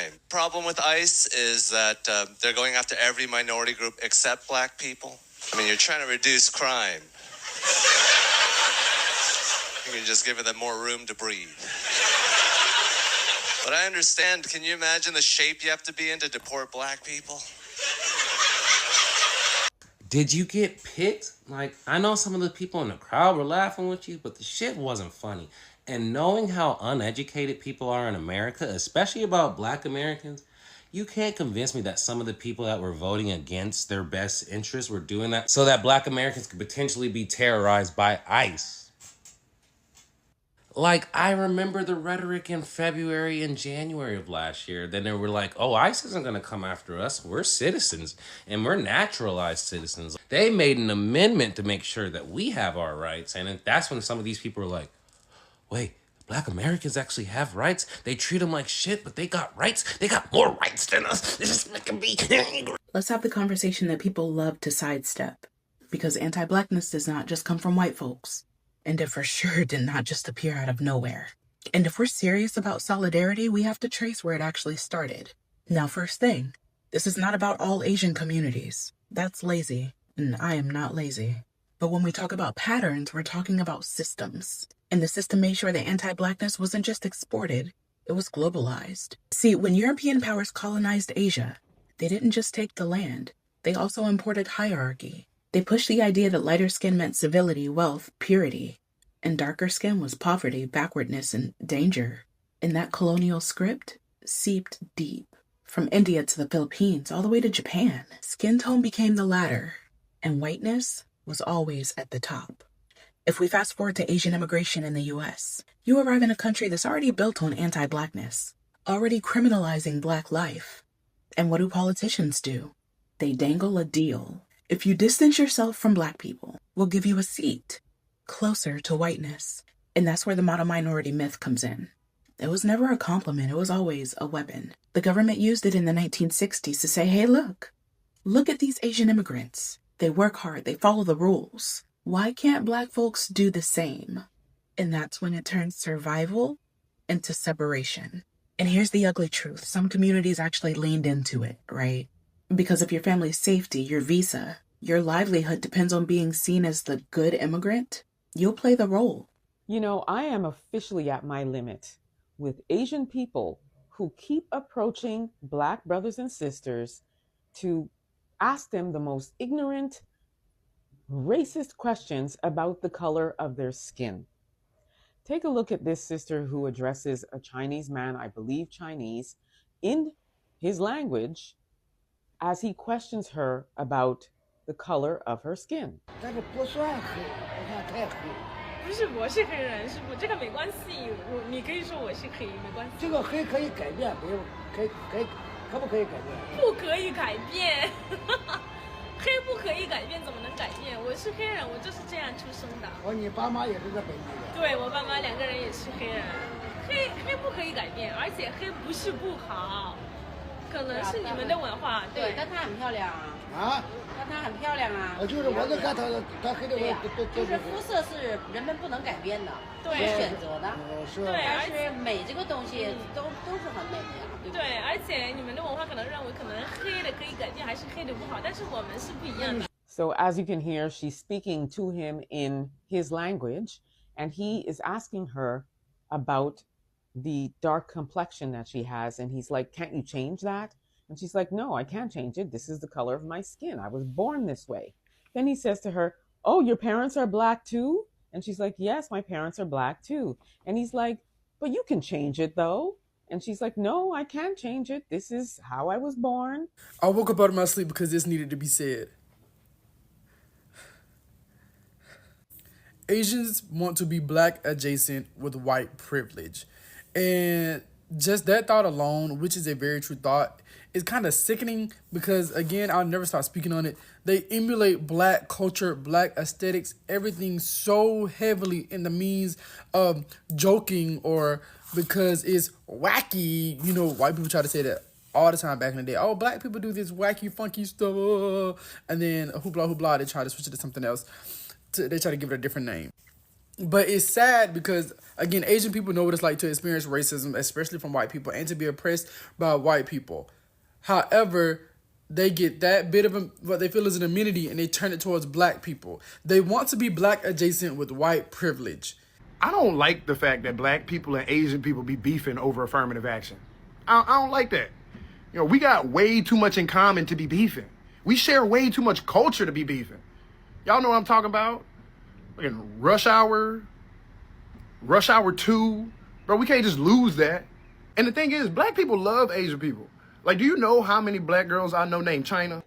crime. Problem with ICE is that they're going after every minority group except black people. I mean, you're trying to reduce crime. You're just giving them more room to breathe. But I understand, can you imagine the shape you have to be in to deport black people? Did you get picked? Like, I know some of the people in the crowd were laughing with you, but the shit wasn't funny. And knowing how uneducated people are in America, especially about black Americans, you can't convince me that some of the people that were voting against their best interests were doing that so that black Americans could potentially be terrorized by ICE. Like, I remember the rhetoric in February and January of last year. Then they were like, oh, ICE isn't going to come after us. We're citizens and we're naturalized citizens. They made an amendment to make sure that we have our rights. And that's when some of these people were like, wait, black Americans actually have rights? They treat them like shit, but they got rights? They got more rights than us. This is making me angry. Let's have the conversation that people love to sidestep. Because anti-blackness does not just come from white folks. And it for sure did not just appear out of nowhere. And if we're serious about solidarity, we have to trace where it actually started. Now, first thing, this is not about all Asian communities. That's lazy, and I am not lazy. But when we talk about patterns, we're talking about systems. And the system made sure that anti-blackness wasn't just exported, it was globalized. See, when European powers colonized Asia, they didn't just take the land, they also imported hierarchy. They pushed the idea that lighter skin meant civility, wealth, purity, and darker skin was poverty, backwardness, and danger. And that colonial script seeped deep, from India to the Philippines, all the way to Japan. Skin tone became the ladder, and whiteness was always at the top. If we fast forward to Asian immigration in the US, you arrive in a country that's already built on anti-blackness, already criminalizing black life. And what do politicians do? They dangle a deal. If you distance yourself from black people, we'll give you a seat closer to whiteness. And that's where the model minority myth comes in. It was never a compliment. It was always a weapon. The government used it in the 1960s to say, hey, look at these Asian immigrants. They work hard. They follow the rules. Why can't black folks do the same? And that's when it turns survival into separation. And here's the ugly truth. Some communities actually leaned into it, right? Because of your family's safety, your visa, your livelihood depends on being seen as the good immigrant, you'll play the role. You know, I am officially at my limit with Asian people who keep approaching black brothers and sisters to ask them the most ignorant, racist questions about the color of their skin. Take a look at this sister who addresses a Chinese man, I believe Chinese, in his language as he questions her about the color of her skin. 但是不算黑，不算太黑。不是，我是黑人，是不这个没关系。你可以说我是黑，没关系。这个黑可以改变，没有可不可以改变？不可以改变，黑不可以改变，怎么能改变？我是黑人，我就是这样出生的。哦，你爸妈也是在北京的？对，我爸妈两个人也是黑人。黑不可以改变，而且黑不是不好。可能是你们的文化，对，但她很漂亮啊。啊？但她很漂亮啊。就是我就看她黑的我就是肤色是人们不能改变的，是选择的。是。对，但是美这个东西都是很美的呀，对不对？对，而且你们的文化可能认为可能黑的可以改变，还是黑的不好，但是我们是不一样的。So as you can hear, she's speaking to him in his language, and he is asking her about the dark complexion that she has, and he's like, can't you change that? And she's like, no, I can't change it. This is the color of my skin. I was born this way. Then he says to her, oh, your parents are black too? And she's like, yes, my parents are black too. And he's like, but you can change it though. And she's like, no, I can't change it. This is how I was born. I woke up out of my sleep because this needed to be said. Asians want to be black adjacent with white privilege. And just that thought alone, which is a very true thought, is kind of sickening because, again, I'll never stop speaking on it. They emulate black culture, black aesthetics, everything so heavily in the means of joking or because it's wacky. You know, white people try to say that all the time back in the day. Oh, black people do this wacky, funky stuff. And then hoopla, hoopla, they try to switch it to something else. They try to give it a different name. But it's sad because, again, Asian people know what it's like to experience racism, especially from white people, and to be oppressed by white people. However, they get that bit of what they feel is an amenity and they turn it towards black people. They want to be black adjacent with white privilege. I don't like the fact that black people and Asian people be beefing over affirmative action. I don't like that. You know, we got way too much in common to be beefing. We share way too much culture to be beefing. Y'all know what I'm talking about? Fucking Rush Hour 2. Bro, we can't just lose that. And the thing is, black people love Asian people. Like, do you know how many black girls I know named China?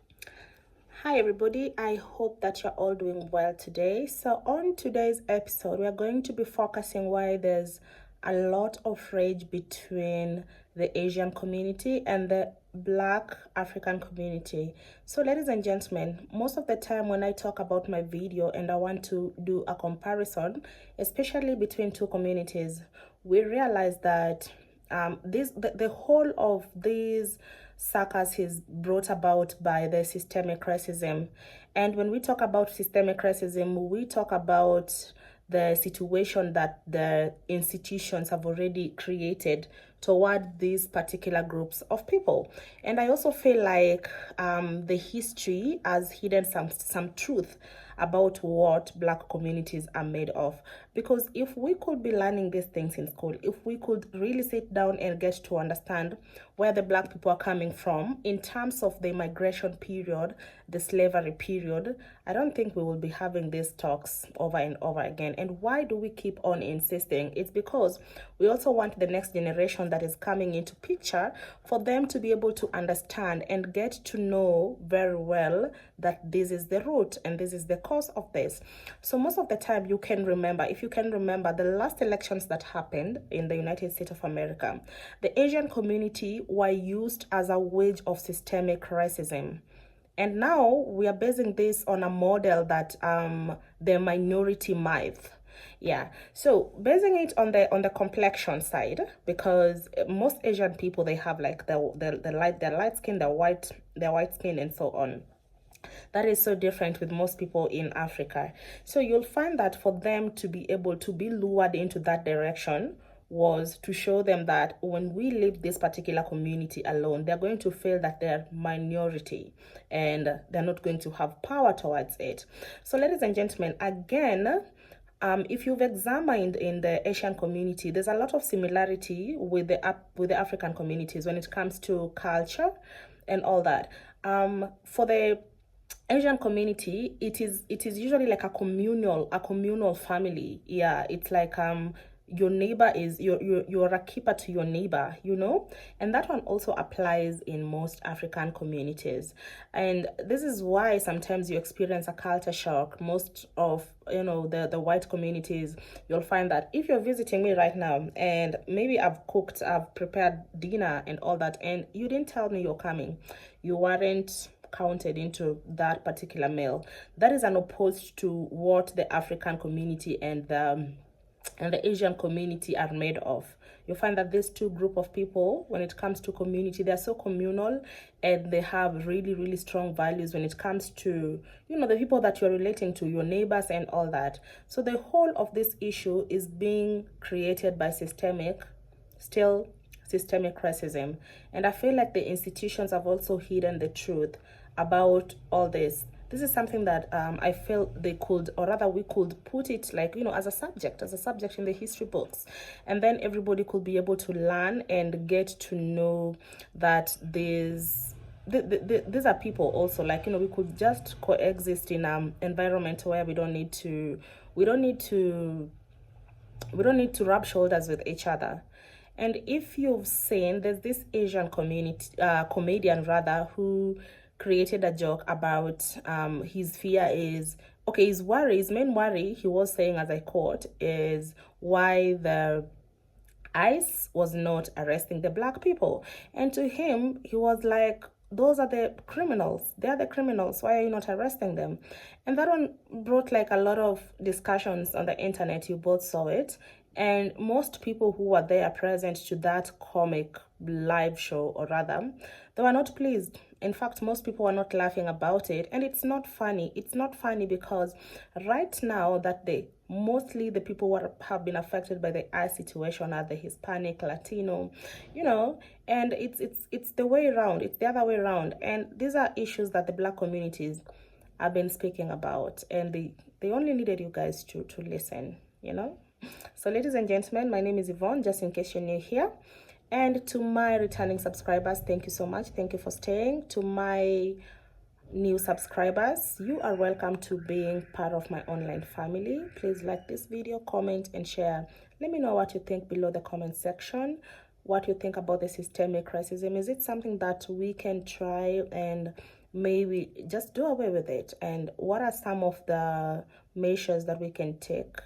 Hi everybody, I hope that you're all doing well today. So on today's episode, we are going to be focusing why there's a lot of rage between the Asian community and the Black African community. So ladies and gentlemen, most of the time when I talk about my video and I want to do a comparison, especially between two communities, we realize that the whole of these circus is brought about by the systemic racism. And when we talk about systemic racism, we talk about the situation that the institutions have already created toward these particular groups of people. And I also feel like the history has hidden some truth about what Black communities are made of. Because if we could be learning these things in school, if we could really sit down and get to understand where the Black people are coming from in terms of the migration period, the slavery period, I don't think we will be having these talks over and over again. And why do we keep on insisting? It's because we also want the next generation that is coming into picture for them to be able to understand and get to know very well that this is the root and this is the cause of this. So most of the time you can remember, if you can remember the last elections that happened in the United States of America, the Asian community were used as a wedge of systemic racism. And now we are basing this on a model that the minority myth. Yeah, so basing it on the complexion side, because most Asian people, they have like the light skin, their white skin, and so on. That is so different with most people in Africa. So you'll find that for them to be able to be lured into that direction was to show them that when we leave this particular community alone, they're going to feel that they're minority and they're not going to have power towards it. So ladies and gentlemen, again, if you've examined in the Asian community, there's a lot of similarity with the African communities when it comes to culture and all that. For the Asian community, it is usually like a communal family. Yeah, it's like your neighbor is you're a keeper to your neighbor, you know, and that one also applies in most African communities. And this is why sometimes you experience a culture shock. Most of the white communities, you'll find that if you're visiting me right now and maybe I've prepared dinner and all that, and you didn't tell me you're coming, you weren't counted into that particular meal. That is an opposed to what the African community and the Asian community are made of. You find that these two group of people, when it comes to community, they're so communal and they have really, really strong values when it comes to, the people that you're relating to, your neighbors and all that. So the whole of this issue is being created by systemic racism. And I feel like the institutions have also hidden the truth about all this. This is something that I feel they could, or rather we could put it like, as a subject in the history books. And then everybody could be able to learn and get to know that these are people also, like, we could just coexist in an environment where we don't need to rub shoulders with each other. And if you've seen, there's this Asian comedian who created a joke about his fear is, his main worry, he was saying, as I quote, is why the ICE was not arresting the Black people. And to him, he was like, those are the criminals. They are the criminals. Why are you not arresting them? And that one brought like a lot of discussions on the internet. You both saw it. And most people who were there present to that comic live show, or rather, they were not pleased. In fact, most people were not laughing about it, and it's not funny. It's not funny because right now that mostly the people who have been affected by the ICE situation are the Hispanic, Latino, and it's the way around. It's the other way around, and these are issues that the Black communities have been speaking about, and they only needed you guys to listen. So, ladies and gentlemen, my name is Yvonne, just in case you're new here. And to my returning subscribers, thank you so much. Thank you for staying. To my new subscribers, you are welcome to being part of my online family. Please like this video, comment, and share. Let me know what you think below the comment section. What you think about the systemic racism. Is it something that we can try and maybe just do away with it? And what are some of the measures that we can take